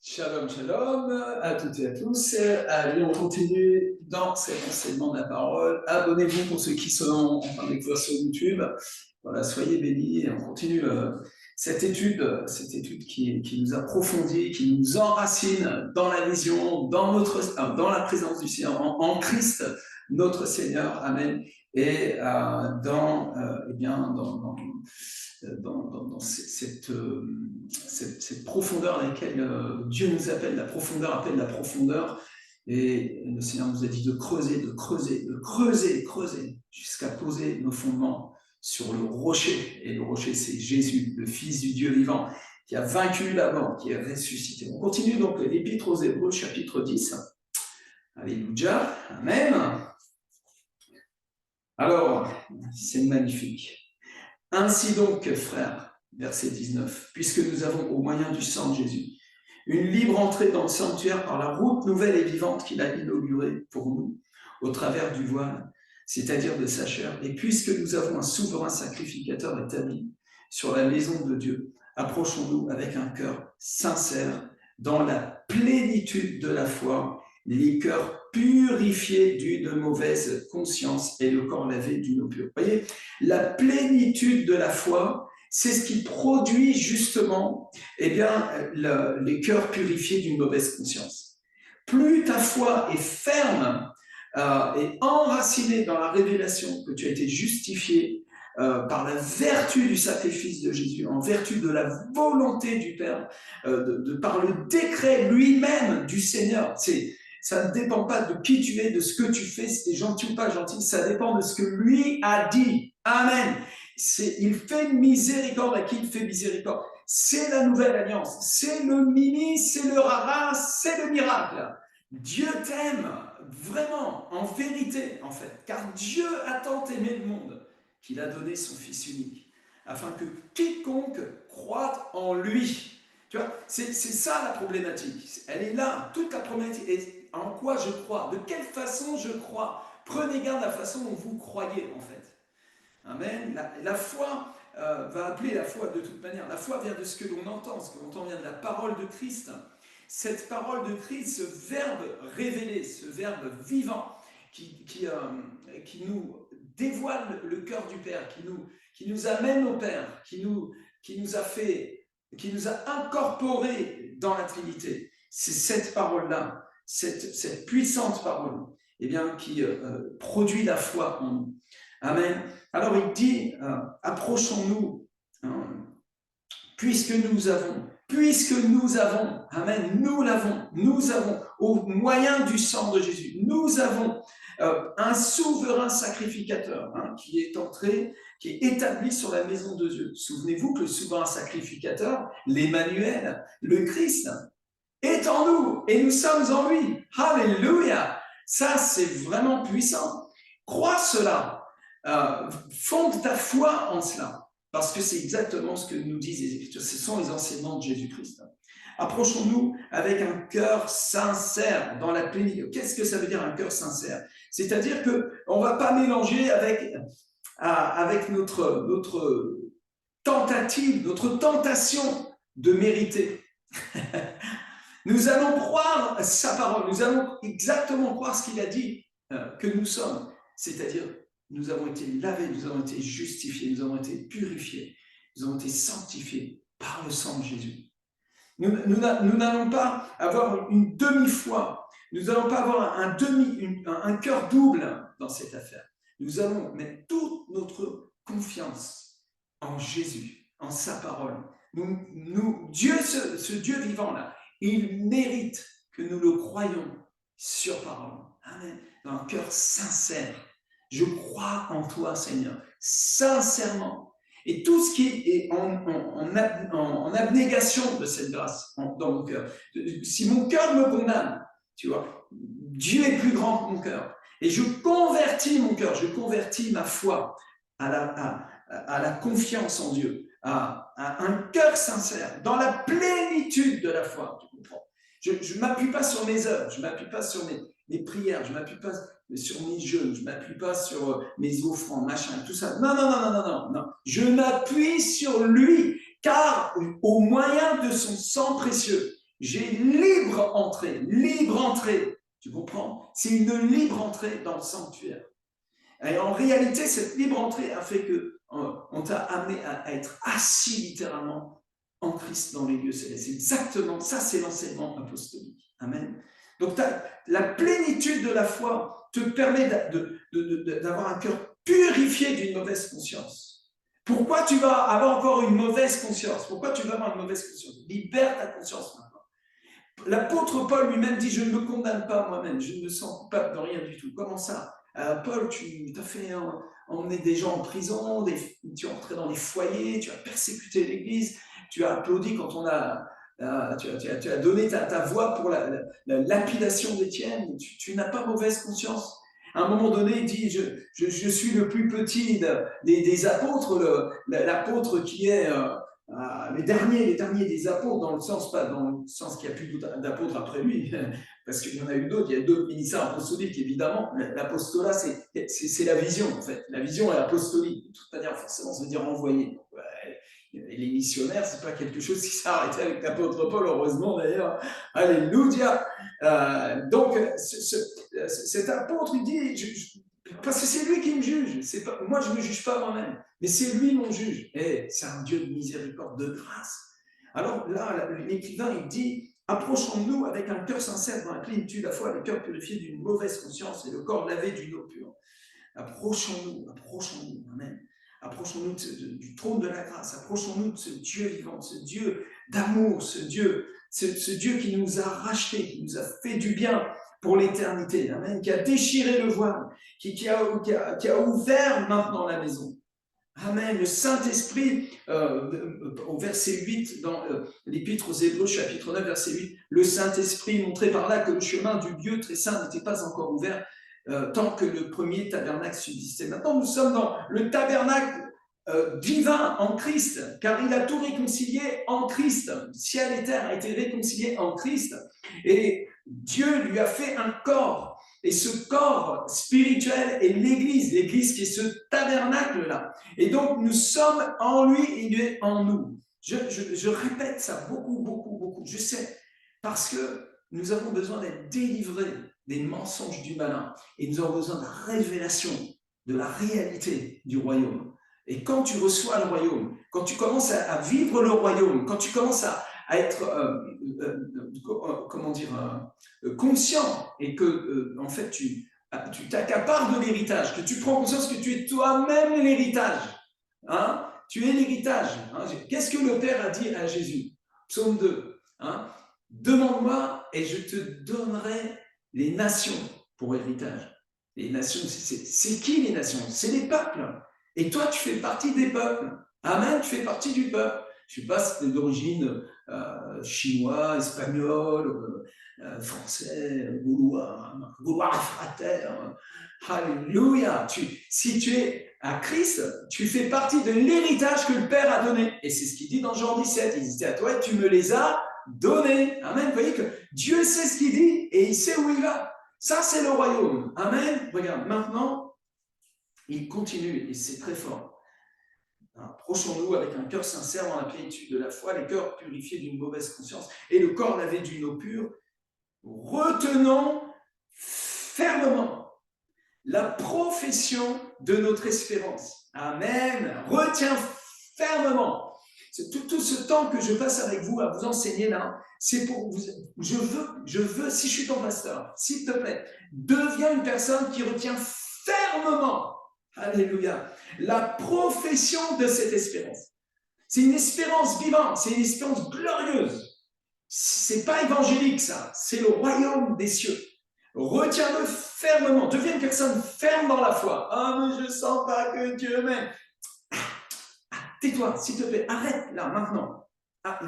Shalom, shalom à toutes et à tous. Allez, on continue dans cet enseignement de la parole. Abonnez-vous pour ceux qui sont en train de découvrir sur YouTube. Voilà, soyez bénis et on continue cette étude qui nous approfondit, qui nous enracine dans la vision, dans la présence du Seigneur, en Christ, notre Seigneur. Amen. Et dans cette profondeur à laquelle Dieu nous appelle, la profondeur appelle la profondeur, et le Seigneur nous a dit de creuser, jusqu'à poser nos fondements sur le rocher, et le rocher c'est Jésus, le Fils du Dieu vivant, qui a vaincu la mort, qui est ressuscité. On continue donc l'Épître aux Hébreux, chapitre 10. Alléluia, Amen. Alors, c'est magnifique. Ainsi donc, frères, verset 19, puisque nous avons au moyen du sang de Jésus une libre entrée dans le sanctuaire par la route nouvelle et vivante qu'il a inaugurée pour nous, au travers du voile, c'est-à-dire de sa chair, et puisque nous avons un souverain sacrificateur établi sur la maison de Dieu, approchons-nous avec un cœur sincère, dans la plénitude de la foi, les cœurs purifiés d'une mauvaise conscience et le corps lavé d'une eau pure. Vous voyez, la plénitude de la foi, c'est ce qui produit justement les cœurs purifiés d'une mauvaise conscience. Plus ta foi est ferme et enracinée dans la révélation que tu as été justifié par la vertu du sacrifice de Jésus, en vertu de la volonté du Père, par le décret lui-même du Seigneur. Ça ne dépend pas de qui tu es, de ce que tu fais, si tu es gentil ou pas gentil, ça dépend de ce que lui a dit. Amen. Il fait miséricorde à qui il fait miséricorde. C'est la nouvelle alliance, c'est le mimi, c'est le rara, c'est le miracle. Dieu t'aime vraiment, en vérité, en fait, car Dieu a tant aimé le monde qu'il a donné son Fils unique, afin que quiconque croit en lui. Tu vois, c'est ça la problématique. Elle est là, toute la problématique. Et en quoi je crois? De quelle façon je crois? Prenez garde à la façon dont vous croyez, en fait. Amen. La foi va appeler la foi de toute manière. La foi vient de ce que l'on entend. Ce que l'on entend vient de la parole de Christ. Cette parole de Christ, ce verbe révélé, ce verbe vivant, qui nous dévoile le cœur du Père, qui nous amène au Père, qui nous a incorporés dans la Trinité. C'est cette parole-là, cette puissante parole, qui produit la foi en nous. Amen. Alors il dit, approchons-nous, puisque nous avons, amen, nous avons, au moyen du sang de Jésus, nous avons un souverain sacrificateur qui est entré, qui est établi sur la maison de Dieu. Souvenez-vous que le souverain sacrificateur, l'Emmanuel, le Christ, est en nous et nous sommes en lui. Alléluia! Ça, c'est vraiment puissant. Crois cela. Fonde ta foi en cela, parce que c'est exactement ce que nous disent les Écritures. Ce sont les enseignements de Jésus-Christ. Approchons-nous avec un cœur sincère dans la plénitude. Qu'est-ce que ça veut dire un cœur sincère? C'est-à-dire qu'on ne va pas mélanger avec notre tentative, notre tentation de mériter. Nous allons croire sa parole, nous allons exactement croire ce qu'il a dit que nous sommes, c'est-à-dire nous avons été lavés, nous avons été justifiés, nous avons été purifiés, nous avons été sanctifiés par le sang de Jésus. Nous n'allons pas avoir une demi-foi, nous n'allons pas avoir un cœur double dans cette affaire. Nous allons mettre toute notre confiance en Jésus, en sa parole. Dieu, ce Dieu vivant-là, il mérite que nous le croyions sur parole. Amen. Dans un cœur sincère. Je crois en toi, Seigneur, sincèrement. Et tout ce qui est en abnégation de cette grâce dans mon cœur. Si mon cœur me condamne, tu vois, Dieu est plus grand que mon cœur. Et je convertis mon cœur, je convertis ma foi à la confiance en Dieu, à un cœur sincère, dans la plénitude de la foi, tu comprends. Je ne m'appuie pas sur mes œuvres, je ne m'appuie pas sur mes prières, je ne m'appuie pas sur mes jeûnes, je ne m'appuie pas sur mes offrandes, machin, tout ça. Non. Je m'appuie sur lui, car au moyen de son sang précieux, J'ai libre entrée, libre entrée. Tu comprends? C'est une libre entrée dans le sanctuaire. Et en réalité, cette libre entrée a fait que on t'a amené à être assis littéralement en Christ dans les lieux célestes. C'est exactement ça, c'est l'enseignement apostolique. Amen. Donc, la plénitude de la foi te permet d'avoir un cœur purifié d'une mauvaise conscience. Pourquoi tu vas avoir encore une mauvaise conscience? Pourquoi tu vas avoir une mauvaise conscience? Libère ta conscience maintenant. L'apôtre Paul lui-même dit, je ne me condamne pas moi-même, je ne me sens coupable de rien du tout. Comment ça? Paul, tu as fait emmener des gens en prison, tu es entré dans des foyers, tu as persécuté l'Église, tu as applaudi quand on tu as donné ta voix pour la lapidation d'Étienne, tu n'as pas mauvaise conscience. À un moment donné, il dit, je suis le plus petit des apôtres, l'apôtre qui est les derniers des apôtres, dans le sens, pas dans le sens qu'il n'y a plus d'apôtres après lui, parce qu'il y en a eu d'autres, il y a d'autres ministères apostoliques, évidemment. L'apostolat, c'est la vision, en fait. La vision est apostolique. De toute manière, forcément, ça veut dire envoyer. Les missionnaires, ce n'est pas quelque chose qui s'est arrêté avec l'apôtre Paul, heureusement d'ailleurs. Alléluia. Donc, cet apôtre, il dit, parce que c'est lui qui me juge. Moi, je ne me juge pas moi-même, mais c'est lui mon juge. Et c'est un Dieu de miséricorde, de grâce. Alors là, l'écrivain, il dit, approchons-nous avec un cœur sincère dans la plénitude, la foi, le cœur purifié d'une mauvaise conscience et le corps lavé d'une eau pure. Approchons-nous, amen. Approchons-nous du trône de la grâce, approchons-nous de ce Dieu vivant, ce Dieu d'amour, ce Dieu qui nous a rachetés, qui nous a fait du bien pour l'éternité, amen, qui a déchiré le voile, qui a ouvert maintenant la maison. Amen. Le Saint-Esprit, au verset 8, dans l'Épître aux Hébreux, chapitre 9, verset 8, le Saint-Esprit montrait par là que le chemin du lieu très saint n'était pas encore ouvert tant que le premier tabernacle subsistait. Maintenant, nous sommes dans le tabernacle divin en Christ, car il a tout réconcilié en Christ. Ciel et terre a été réconcilié en Christ. Et Dieu lui a fait un corps. Et ce corps spirituel est l'Église qui est ce tabernacle-là. Et donc, nous sommes en lui et il est en nous. Je répète ça beaucoup. Je sais, parce que nous avons besoin d'être délivrés des mensonges du malin. Et nous avons besoin de la révélation de la réalité du royaume. Et quand tu reçois le royaume, quand tu commences à vivre le royaume, quand tu commences à être, conscient et que, en fait, tu t'accapares de l'héritage, que tu prends conscience que tu es toi-même l'héritage. Hein? Tu es l'héritage. Hein? Qu'est-ce que le Père a dit à Jésus? Psaume 2. Hein? Demande-moi et je te donnerai les nations pour héritage. Les nations, c'est qui les nations? C'est les peuples. Et toi, tu fais partie des peuples. Amen, tu fais partie du peuple. Je ne sais pas si tu es d'origine chinois, espagnol, français, gaulois réfractaire. Alléluia. Si tu es à Christ, tu fais partie de l'héritage que le Père a donné. Et c'est ce qu'il dit dans Jean 17. Il dit à toi, tu me les as donnés. Amen. Vous voyez que Dieu sait ce qu'il dit et il sait où il va. Ça, c'est le royaume. Amen. Regarde, maintenant, il continue et c'est très fort. Approchons-nous avec un cœur sincère dans la plénitude de la foi, les cœurs purifiés d'une mauvaise conscience et le corps lavé d'une eau pure. Retenons fermement la profession de notre espérance. Amen. Retiens fermement. Tout ce temps que je passe avec vous à vous enseigner là, c'est pour vous. Je veux, si je suis ton pasteur, s'il te plaît, deviens une personne qui retient fermement. Alléluia. La profession de cette espérance. C'est une espérance vivante, c'est une espérance glorieuse. C'est pas évangélique ça, c'est le royaume des cieux. Retiens-le fermement, deviens une personne ferme dans la foi. Ah, mais je ne sens pas que Dieu m'aime. Tais-toi, s'il te plaît, arrête là maintenant.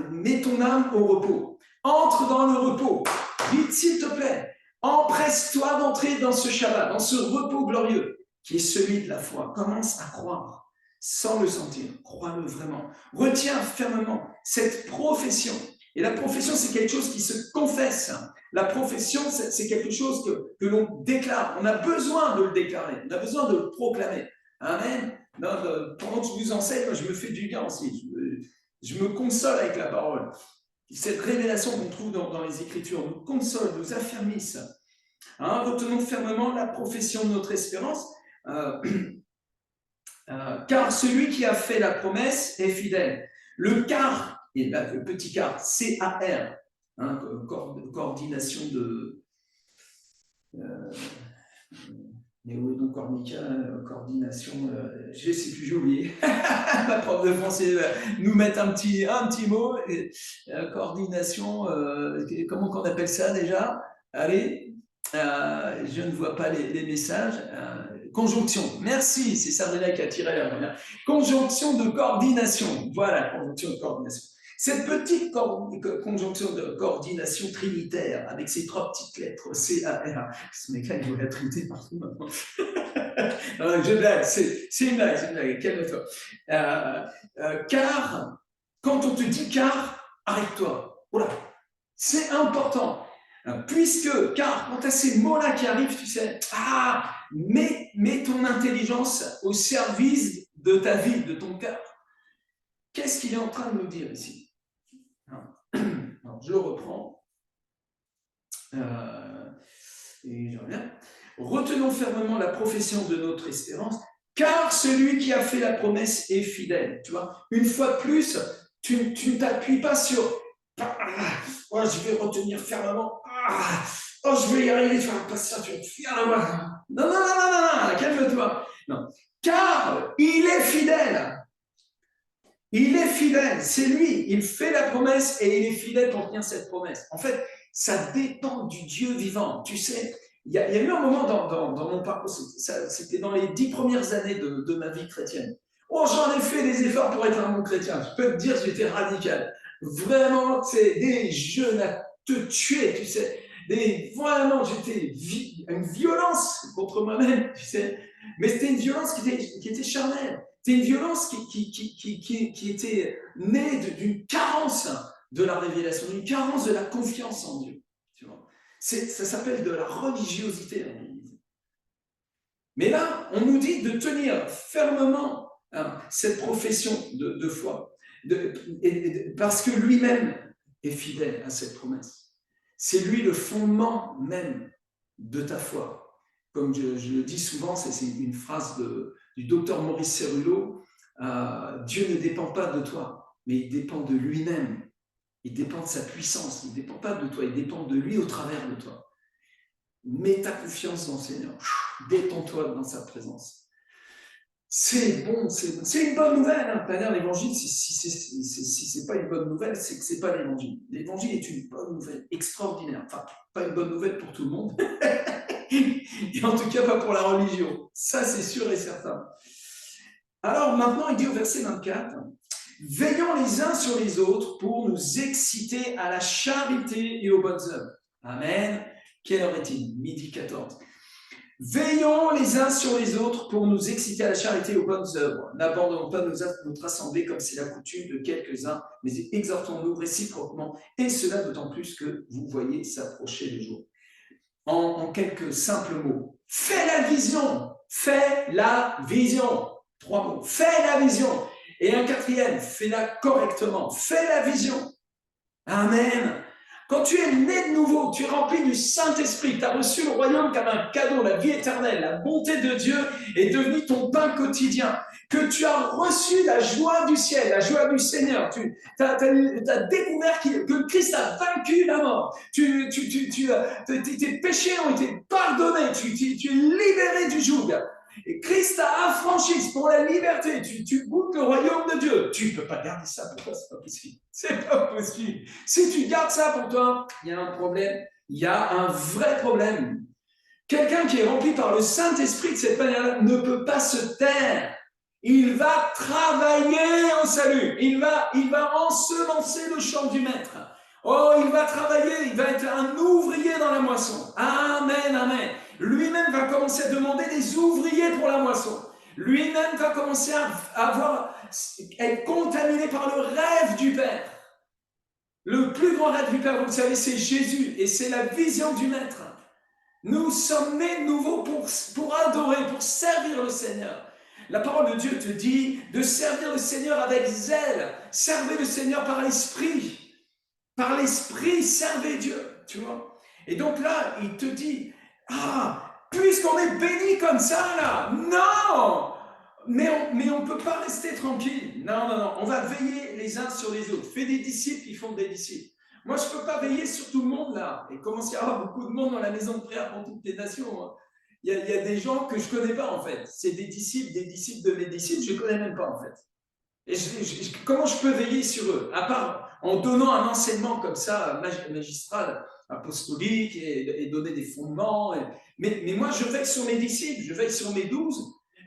Mets ton âme au repos. Entre dans le repos. Vite, s'il te plaît. Empresse-toi d'entrer dans ce Shabbat, dans ce repos glorieux qui est celui de la foi. Commence à croire sans le sentir. Crois-le vraiment. Retiens fermement cette profession. Et la profession, c'est quelque chose qui se confesse. La profession, c'est quelque chose que l'on déclare. On a besoin de le déclarer. On a besoin de le proclamer. Amen. Pendant que je vous enseigne, moi, je me fais du bien aussi. Je me console avec la parole. Cette révélation qu'on trouve dans les Écritures nous console, nous affermisse. Hein, retenons fermement la profession de notre espérance, car celui qui a fait la promesse est fidèle. Le car, et là, le petit car, C-A-R, hein, coordination de néo-cornica, coordination, je ne sais plus, j'ai oublié. Ma prof de français nous met un petit mot, coordination, comment on appelle ça déjà? Allez, je ne vois pas les messages. Conjonction, merci, c'est Sardella qui a tiré la première. Conjonction de coordination, voilà, conjonction de coordination. Cette petite conjonction de coordination trinitaire avec ces 3 petites lettres C-A-R, ce mec-là, il voit la Trinité partout maintenant. Je blague, c'est une blague, calme-toi. Car, quand on te dit car, arrête-toi. Voilà, c'est important. Car, quand tu as ces mots-là qui arrivent, tu sais, mets ton intelligence au service de ta vie, de ton cœur. Qu'est-ce qu'il est en train de nous dire ici? Alors, je reprends. Et je reviens. Retenons fermement la profession de notre espérance, car celui qui a fait la promesse est fidèle. Tu vois, une fois de plus, tu ne t'appuies pas sur oh, je vais retenir fermement. Oh, je vais y arriver, faire un patient, tu vas être fier de moi. Non, calme-toi. Non. Car il est fidèle. Il est fidèle, c'est lui, il fait la promesse et il est fidèle pour tenir cette promesse. En fait, ça dépend du Dieu vivant. Tu sais, il y a eu un moment dans mon parcours, c'était dans les 10 premières années de ma vie chrétienne. Oh, j'en ai fait des efforts pour être un bon chrétien. Je peux te dire, j'étais radical. Vraiment, c'est des jeunes à te tuer, tu sais. Vraiment, j'étais une violence contre moi-même, tu sais. Mais c'était une violence qui était charnelle. C'est une violence qui était née d'une carence de la révélation, d'une carence de la confiance en Dieu. Tu vois, ça s'appelle de la religiosité en réalité. Mais là, on nous dit de tenir fermement cette profession de foi, parce que lui-même est fidèle à cette promesse. C'est lui le fondement même de ta foi. Comme je le dis souvent, c'est une phrase du docteur Maurice Cerullo, Dieu ne dépend pas de toi, mais il dépend de lui-même. Il dépend de sa puissance, il ne dépend pas de toi, il dépend de lui au travers de toi. Mets ta confiance dans le Seigneur, détends-toi dans sa présence. C'est bon, c'est une bonne nouvelle. Hein. L'évangile, si ce n'est pas une bonne nouvelle, c'est que ce n'est pas l'évangile. L'évangile est une bonne nouvelle, extraordinaire. Enfin, pas une bonne nouvelle pour tout le monde, et en tout cas pas pour la religion. Ça, c'est sûr et certain. Alors maintenant, il dit au verset 24, « Veillons les uns sur les autres pour nous exciter à la charité et aux bonnes œuvres. » Amen. Quelle heure est-il? Midi 14. Veillons les uns sur les autres pour nous exciter à la charité et aux bonnes œuvres. N'abandonnons pas notre assemblée comme c'est la coutume de quelques-uns, mais exhortons-nous réciproquement, et cela d'autant plus que vous voyez s'approcher le jour. En quelques simples mots, fais la vision, fais la vision. 3 mots, fais la vision. Et un 4e, fais-la correctement, fais la vision. Amen. Quand tu es né de nouveau, tu es rempli du Saint-Esprit, tu as reçu le royaume comme un cadeau, la vie éternelle, la bonté de Dieu est devenue ton pain quotidien, que tu as reçu la joie du ciel, la joie du Seigneur, tu as découvert que Christ a vaincu la mort, tes péchés ont été pardonnés, tu es libéré du joug. Et Christ t'a affranchi pour la liberté. Tu goûtes le royaume de Dieu. Tu ne peux pas garder ça pour toi, c'est pas possible. C'est pas possible. Si tu gardes ça pour toi, il y a un problème. Il y a un vrai problème. Quelqu'un qui est rempli par le Saint-Esprit de cette manière-là ne peut pas se taire. Il va travailler au salut. Il va ensemencer le champ du maître. Oh, il va travailler. Il va être un ouvrier dans la moisson. Amen, amen. Lui-même va commencer à demander des ouvriers pour la moisson. Lui-même va commencer à être contaminé par le rêve du Père. Le plus grand rêve du Père, vous le savez, c'est Jésus et c'est la vision du Maître. Nous sommes nés de nouveau pour adorer, pour servir le Seigneur. La parole de Dieu te dit de servir le Seigneur avec zèle. Servez le Seigneur par l'esprit. par l'Esprit, servez Dieu, tu vois. Et donc là, il te dit, puisqu'on est béni comme ça, là, non, mais on ne peut pas rester tranquille. Non, on va veiller les uns sur les autres. Fais des disciples qui font des disciples. Moi, je ne peux pas veiller sur tout le monde, là. Il commence à y avoir beaucoup de monde dans la maison de prière pour toutes les nations. Hein. Il y a des gens que je ne connais pas, en fait. C'est des disciples de mes disciples, je ne connais même pas, en fait. Et comment je peux veiller sur eux, à part en donnant un enseignement comme ça, magistral, apostolique, et donner des fondements. Mais moi, je veille sur mes disciples, je veille sur mes 12,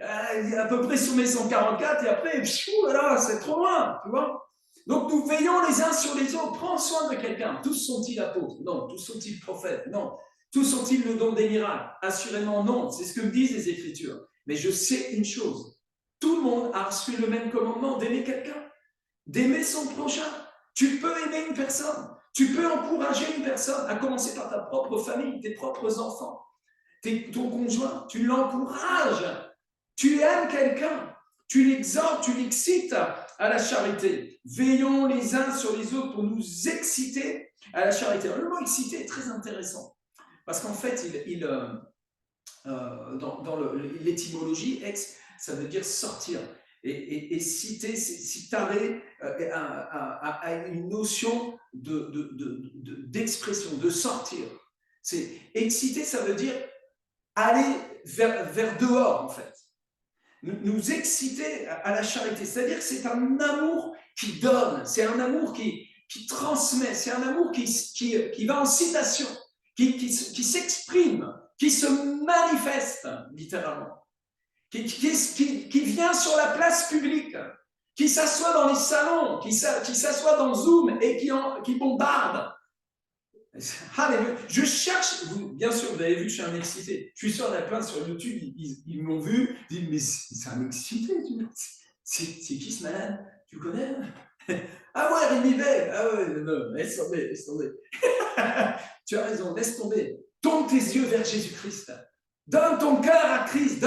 à peu près sur mes 144, et après, voilà, c'est trop loin, tu vois. Donc, nous veillons les uns sur les autres. Prends soin de quelqu'un. Tous sont-ils apôtres? Non. Tous sont-ils prophètes? Non. Tous sont-ils le don des miracles? Assurément non. C'est ce que me disent les Écritures. Mais je sais une chose. Tout le monde a reçu le même commandement d'aimer quelqu'un, d'aimer son prochain. Tu peux aimer une personne, tu peux encourager une personne, à commencer par ta propre famille, tes propres enfants, ton conjoint. Tu l'encourages, tu aimes quelqu'un, tu l'exhortes, tu l'excites à la charité. Veillons les uns sur les autres pour nous exciter à la charité. Alors, le mot exciter est très intéressant parce qu'en fait, dans l'étymologie, ex, ça veut dire sortir. Et citer, c'est taré à une notion d'expression, de sortir. C'est exciter, ça veut dire aller vers dehors, en fait. Nous exciter à la charité, c'est-à-dire que c'est un amour qui donne, c'est un amour qui transmet, c'est un amour qui va en citation, qui s'exprime, qui se manifeste littéralement, qui vient sur la place publique, qui s'assoit dans les salons, qui s'assoit dans Zoom et qui bombarde. Alléluia. Je cherche, bien sûr, vous avez vu que je suis un excité. Je suis sûr, il y en a plein sur YouTube, ils m'ont vu, ils disent, mais c'est un excité. C'est qui ce malade? Tu connais? Ah ouais, Rémi Bay. Ah ouais, non, laisse tomber, laisse tomber. Tu as raison, laisse tomber. Tourne tes yeux vers Jésus-Christ. Donne ton cœur à Christ.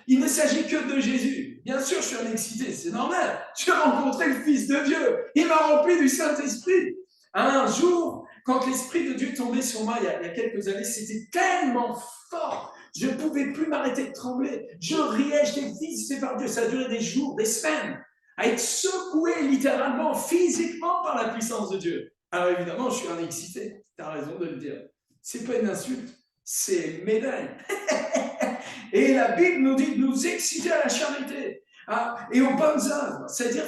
Il ne s'agit que de Jésus. Bien sûr, je suis un excité, c'est normal. J'ai rencontré le Fils de Dieu. Il m'a rempli du Saint-Esprit. Un jour, quand l'Esprit de Dieu tombait sur moi il y a quelques années, c'était tellement fort. Je ne pouvais plus m'arrêter de trembler. Je riais, j'étais visité par Dieu. Ça a duré des jours, des semaines, à être secoué littéralement, physiquement par la puissance de Dieu. Alors évidemment, je suis un excité. Tu as raison de le dire. Ce n'est pas une insulte, c'est une médaille. Et la Bible nous dit de nous exciter à la charité et aux bonnes œuvres, c'est-à-dire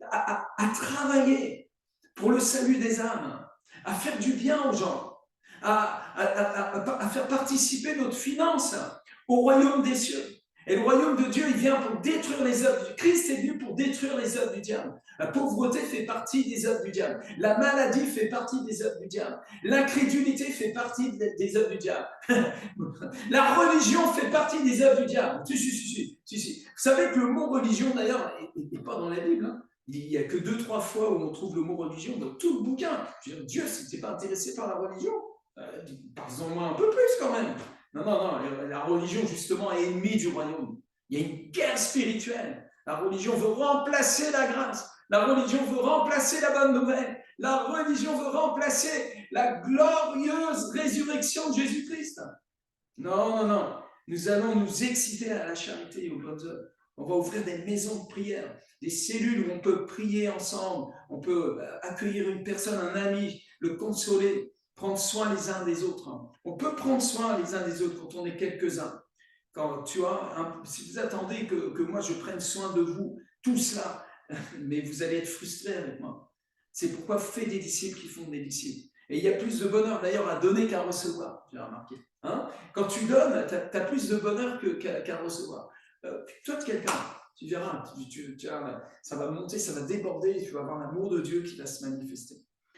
à travailler pour le salut des âmes, à faire du bien aux gens, à faire participer notre finance au royaume des cieux. Et le royaume de Dieu, il vient pour détruire les œuvres. Christ est venu pour détruire les œuvres du diable. La pauvreté fait partie des œuvres du diable. La maladie fait partie des œuvres du diable. L'incrédulité fait partie des œuvres du diable. La religion fait partie des œuvres du diable. Si. Vous savez que le mot religion, d'ailleurs, n'est pas dans la Bible. Hein. Il n'y a que 2-3 fois où on trouve le mot religion dans tout le bouquin. Je veux dire, Dieu, si tu n'es pas intéressé par la religion, parle-en-moi un peu plus quand même. Non, la religion, justement, est ennemie du royaume. Il y a une guerre spirituelle. La religion veut remplacer la grâce. La religion veut remplacer la bonne nouvelle. La religion veut remplacer la glorieuse résurrection de Jésus-Christ. Non. Nous allons nous exciter à la charité et aux bonnes œuvres. On va ouvrir des maisons de prière, des cellules où on peut prier ensemble, on peut accueillir une personne, un ami, le consoler, prendre soin les uns des autres. On peut prendre soin les uns des autres quand on est quelques-uns. Quand tu vois, si vous attendez que moi je prenne soin de vous, tout cela, mais vous allez être frustrés avec moi. C'est pourquoi fais des disciples qui font des disciples. Et il y a plus de bonheur d'ailleurs à donner qu'à recevoir, j'ai remarqué. Hein? Quand tu donnes, tu as plus de bonheur qu'à recevoir. Toi de quelqu'un, tu verras, ça va monter, ça va déborder, tu vas avoir l'amour de Dieu qui va se manifester.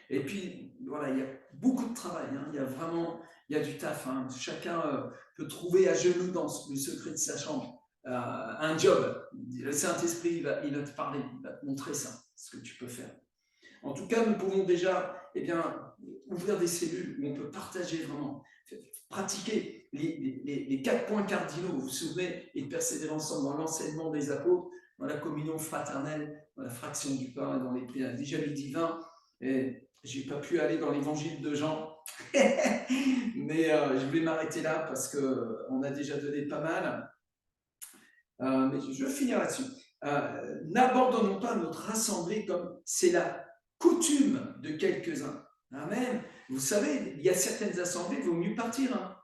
Et puis, voilà, il y a beaucoup de travail, hein. Il y a du taf. Hein. Chacun peut trouver à genoux dans le secret de sa chambre un job. Le Saint-Esprit, il va te parler, il va te montrer ça, ce que tu peux faire. En tout cas, nous pouvons déjà ouvrir des cellules où on peut partager vraiment, pratiquer les 4 points cardinaux, vous vous souvenez, et persévérer ensemble dans l'enseignement des apôtres, dans la communion fraternelle, dans la fraction du pain, dans les prières, déjà les divins. Et j'ai pas pu aller dans l'évangile de Jean, mais je vais m'arrêter là parce qu'on a déjà donné pas mal. Mais je vais finir là-dessus. N'abandonnons pas notre assemblée comme c'est la coutume de quelques-uns. Amen. Vous savez, il y a certaines assemblées, il vaut mieux partir. Hein.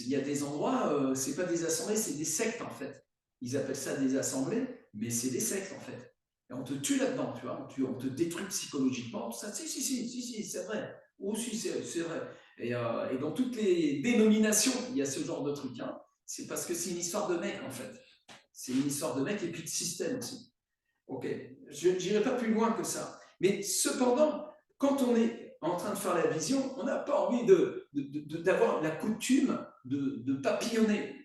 Il y a des endroits, ce n'est pas des assemblées, c'est des sectes en fait. Ils appellent ça des assemblées, mais c'est des sectes en fait. Et on te tue là-dedans, tu vois, on te détruit psychologiquement, tout ça. Si, c'est vrai. Oh, si, c'est vrai. Et dans toutes les dénominations, il y a ce genre de truc. Hein. C'est parce que c'est une histoire de mec en fait. C'est une histoire de mec et puis de système aussi. Ok, je n'irai pas plus loin que ça. Mais cependant, quand on est en train de faire la vision, on n'a pas envie d'avoir la coutume de papillonner.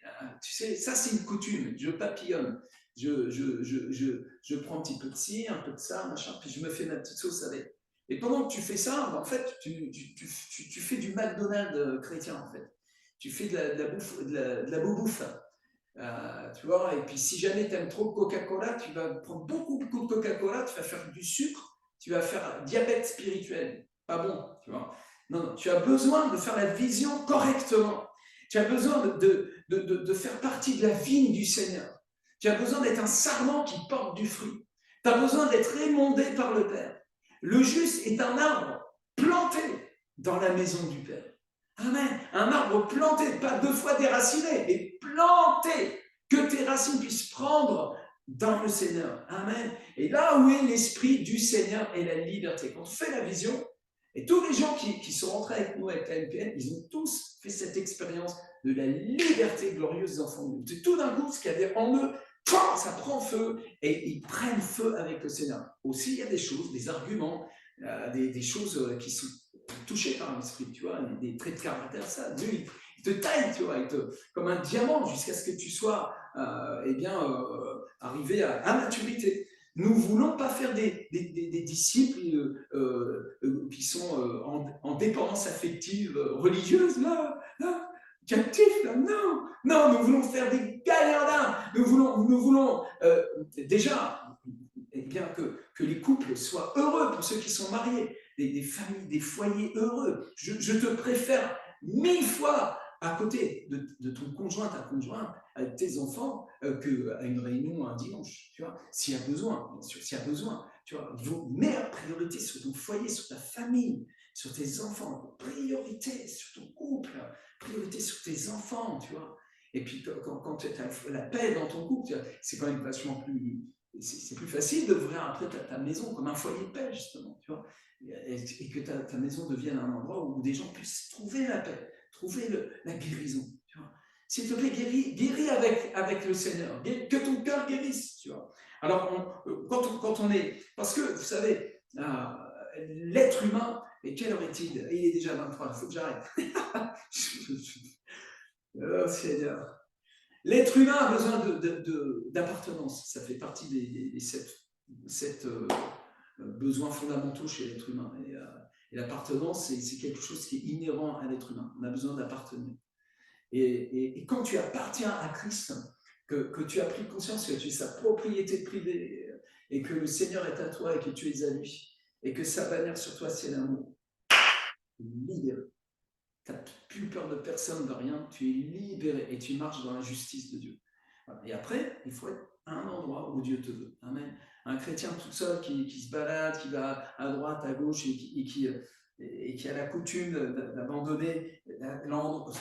Tu sais, ça c'est une coutume. Je papillonne. Je prends un petit peu de ci, un peu de ça, machin, puis je me fais ma petite sauce avec. Et pendant que tu fais ça, en fait, tu fais du McDonald's chrétien, en fait. Tu fais de la bouffe, de la bouffe. Tu vois, et puis si jamais tu aimes trop le Coca-Cola, tu vas prendre beaucoup de Coca-Cola, tu vas faire du sucre, tu vas faire diabète spirituel. Pas bon, tu vois. Non, tu as besoin de faire la vision correctement. Tu as besoin de faire partie de la vigne du Seigneur. Tu as besoin d'être un sarment qui porte du fruit. Tu as besoin d'être émondé par le Père. Le juste est un arbre planté dans la maison du Père. Amen. Un arbre planté, pas 2 fois déraciné, mais planté, que tes racines puissent prendre dans le Seigneur. Amen. Et là où est l'esprit du Seigneur et la liberté. Quand on fait la vision, et tous les gens qui sont rentrés avec nous avec la NPN, ils ont tous fait cette expérience de la liberté glorieuse des enfants de Dieu. C'est tout d'un coup ce qu'il y avait en eux, ça prend feu et ils prennent feu avec le Seigneur. Aussi, il y a des choses, des arguments, des choses qui sont touché par l'esprit, tu vois, des traits de caractère, ça, Dieu, il te taille, tu vois, comme un diamant jusqu'à ce que tu sois, arrivé à maturité. Nous ne voulons pas faire des disciples qui sont en dépendance affective religieuse, là, captifs, là, non, non, nous voulons faire des galériens, nous voulons déjà, eh bien, que les couples soient heureux pour ceux qui sont mariés, des familles, des foyers heureux. Je te préfère 1000 fois à côté de ton conjoint, ta conjointe, avec tes enfants, qu'à une réunion un dimanche, tu vois, s'il y a besoin, bien sûr, s'il y a besoin, tu vois, vos meilleures priorités sur ton foyer, sur ta famille, sur tes enfants, priorité sur ton couple, priorité sur tes enfants, tu vois. Et puis quand tu as la paix dans ton couple, c'est quand même vachement plus... C'est plus facile d'ouvrir après ta maison comme un foyer de paix, justement, tu vois, et que ta maison devienne un endroit où des gens puissent trouver la paix, trouver la guérison, tu vois. S'il te plaît, guéris avec le Seigneur, que ton cœur guérisse, tu vois. Alors, quand on est... Parce que, vous savez, l'être humain, et quelle heure est-il? Il est déjà 23, il faut que j'arrête. Oh Seigneur. L'être humain a besoin d'appartenance. Ça fait partie des 7 besoins fondamentaux chez l'être humain. Et l'appartenance, c'est quelque chose qui est inhérent à l'être humain. On a besoin d'appartenir. Et quand tu appartiens à Christ, que tu as pris conscience que tu es sa propriété privée et que le Seigneur est à toi et que tu es à lui et que sa bannière sur toi, c'est l'amour, libéré. Tu n'as plus peur de personne, de rien, tu es libéré et tu marches dans la justice de Dieu. Voilà. Et après, il faut être à un endroit où Dieu te veut. Amen. Un chrétien tout seul qui se balade, qui va à droite, à gauche et qui a la coutume d'abandonner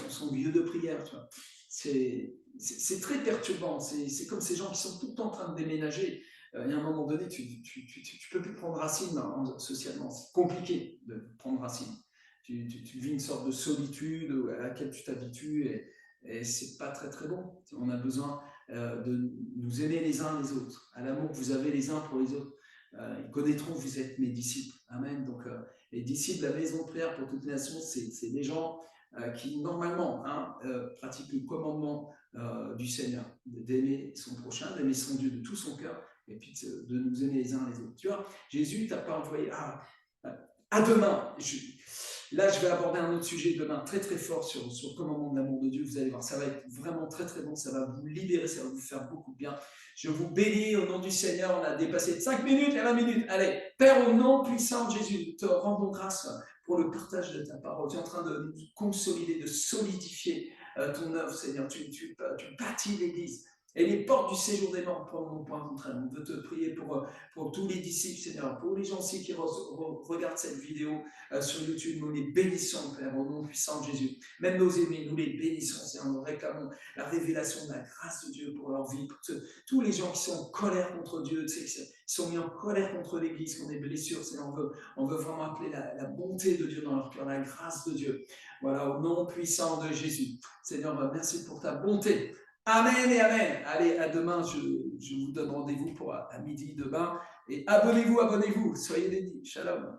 son lieu de prière. Tu vois. C'est très perturbant. C'est comme ces gens qui sont tout le temps en train de déménager. Et à un moment donné, tu ne peux plus prendre racine socialement. C'est compliqué de prendre racine. Tu vis une sorte de solitude à laquelle tu t'habitues et c'est pas très très bon. On a besoin de nous aimer les uns les autres, à l'amour que vous avez les uns pour les autres. Ils connaîtront que vous êtes mes disciples. Amen. Donc, les disciples, la maison de prière pour toutes les nations, c'est des gens qui, normalement, pratiquent le commandement du Seigneur, d'aimer son prochain, d'aimer son Dieu de tout son cœur, et puis de nous aimer les uns les autres. Tu vois, Jésus t'a pas envoyé à demain. Là, je vais aborder un autre sujet demain très très fort sur le commandement de l'amour de Dieu. Vous allez voir, ça va être vraiment très très bon, ça va vous libérer, ça va vous faire beaucoup de bien. Je vous bénis au nom du Seigneur. On a dépassé de 5 minutes, les 20 minutes. Allez, Père, au nom puissant de Jésus, nous te rendons grâce pour le partage de ta parole. Tu es en train de nous consolider, de solidifier ton œuvre, Seigneur. Tu bâtis l'Église. Et les portes du séjour des morts prendront point contre elle. On veut te prier pour tous les disciples, Seigneur, pour les gens aussi qui regardent cette vidéo sur YouTube. Nous les bénissons, Père, au nom puissant de Jésus. Même nos aimés, nous les bénissons, Seigneur. Nous réclamons la révélation de la grâce de Dieu pour leur vie. Pour tous les gens qui sont en colère contre Dieu, tu sais, qui sont mis en colère contre l'Église, qui ont des blessures, Seigneur, on veut vraiment appeler la bonté de Dieu dans leur cœur, la grâce de Dieu. Voilà, au nom puissant de Jésus. Seigneur, merci pour ta bonté. Amen et amen. Allez, à demain. Je vous donne rendez-vous pour à midi demain. Et abonnez-vous. Soyez bénis. Shalom.